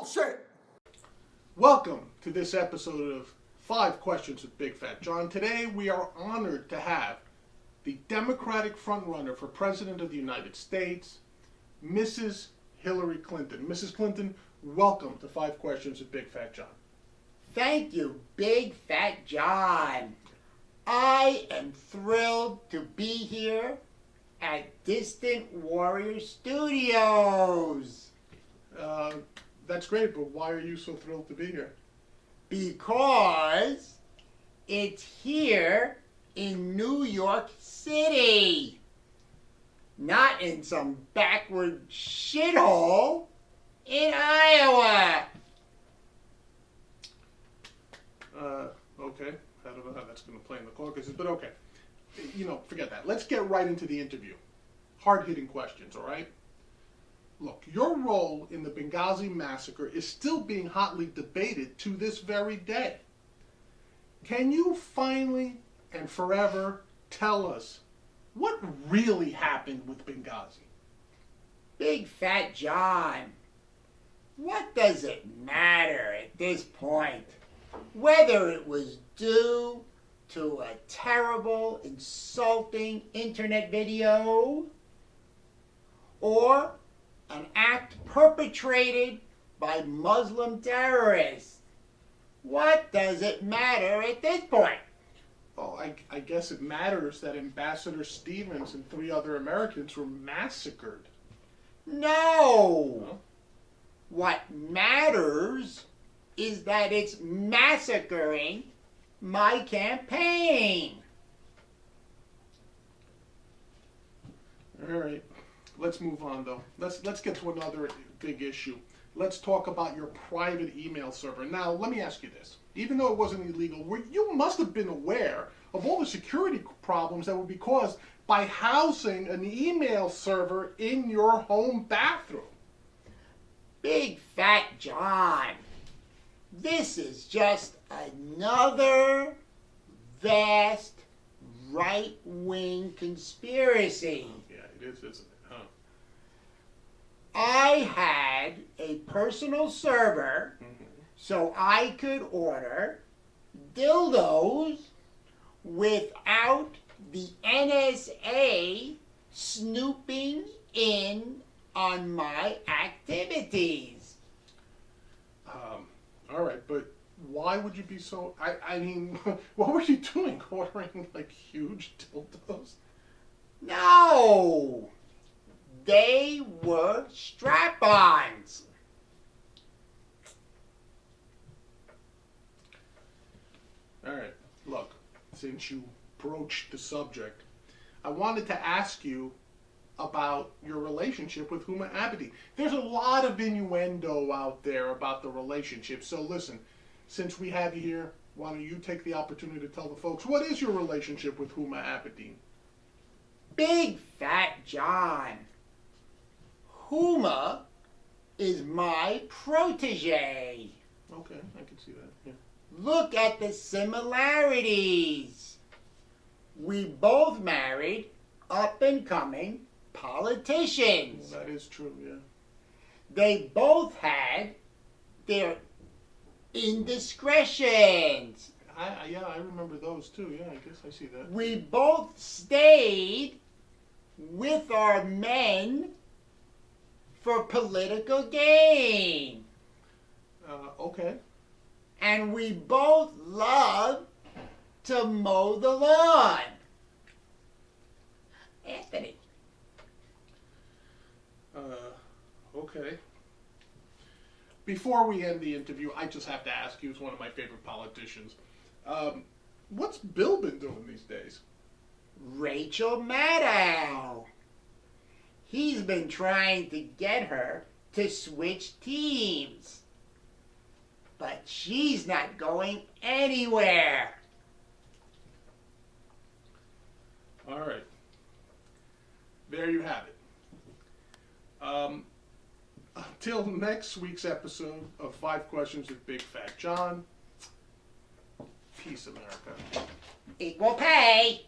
bullshit! Welcome to this episode of 5 Questions with Big Fat John. Today we are honored to have the Democratic frontrunner for President of the United States, Mrs. Hillary Clinton. Mrs. Clinton, welcome to 5 Questions with Big Fat John. Thank you, Big Fat John. I am thrilled to be here at Distant Warrior Studios. That's great, but why are you so thrilled to be here? Because it's here in New York City. Not in some backward shithole in Iowa. Okay. I don't know how that's going to play in the caucuses, but okay. Forget that. Let's get right into the interview. Hard-hitting questions, all right? Look, your role in the Benghazi massacre is still being hotly debated to this very day. Can you finally and forever tell us what really happened with Benghazi? Big Fat John, what does it matter at this point? Whether it was due to a terrible, insulting internet video or an act perpetrated by Muslim terrorists. What does it matter at this point? Well, I guess it matters that Ambassador Stevens and 3 other Americans were massacred. No! Huh? What matters is that it's massacring my campaign. All right, let's move on though. Let's get to another big issue. Let's talk about your private email server. Now, let me ask you this. Even though it wasn't illegal, you must have been aware of all the security problems that would be caused by housing an email server in your home bathroom. Big Fat John, this is just another vast right-wing conspiracy. Yeah, it is, isn't it? Huh? I had a personal server so I could order dildos without the NSA snooping in on my activities. All right, but why would you be so... I mean, what were you doing? Ordering, huge dildos? No! They were strap-ons. All right, look, since you broached the subject, I wanted to ask you about your relationship with Huma Abedi. There's a lot of innuendo out there about the relationship, so listen, since we have you here, why don't you take the opportunity to tell the folks, what is your relationship with Huma Abedi? Big Fat John, Huma is my protege. Okay, I can see that, yeah. Look at the similarities. We both married up-and-coming politicians. Well, that is true, yeah. They both had their indiscretions. I remember those too, yeah, I guess I see that. We both stayed with our men for political gain. Okay. And we both love to mow the lawn. Anthony. Okay. Before we end the interview, I just have to ask you, as one of my favorite politicians, what's Bill been doing these days? Rachel Maddow. He's been trying to get her to switch teams. But she's not going anywhere. All right. There you have it. Until next week's episode of 5 Questions with Big Fat John, peace, America. Equal pay.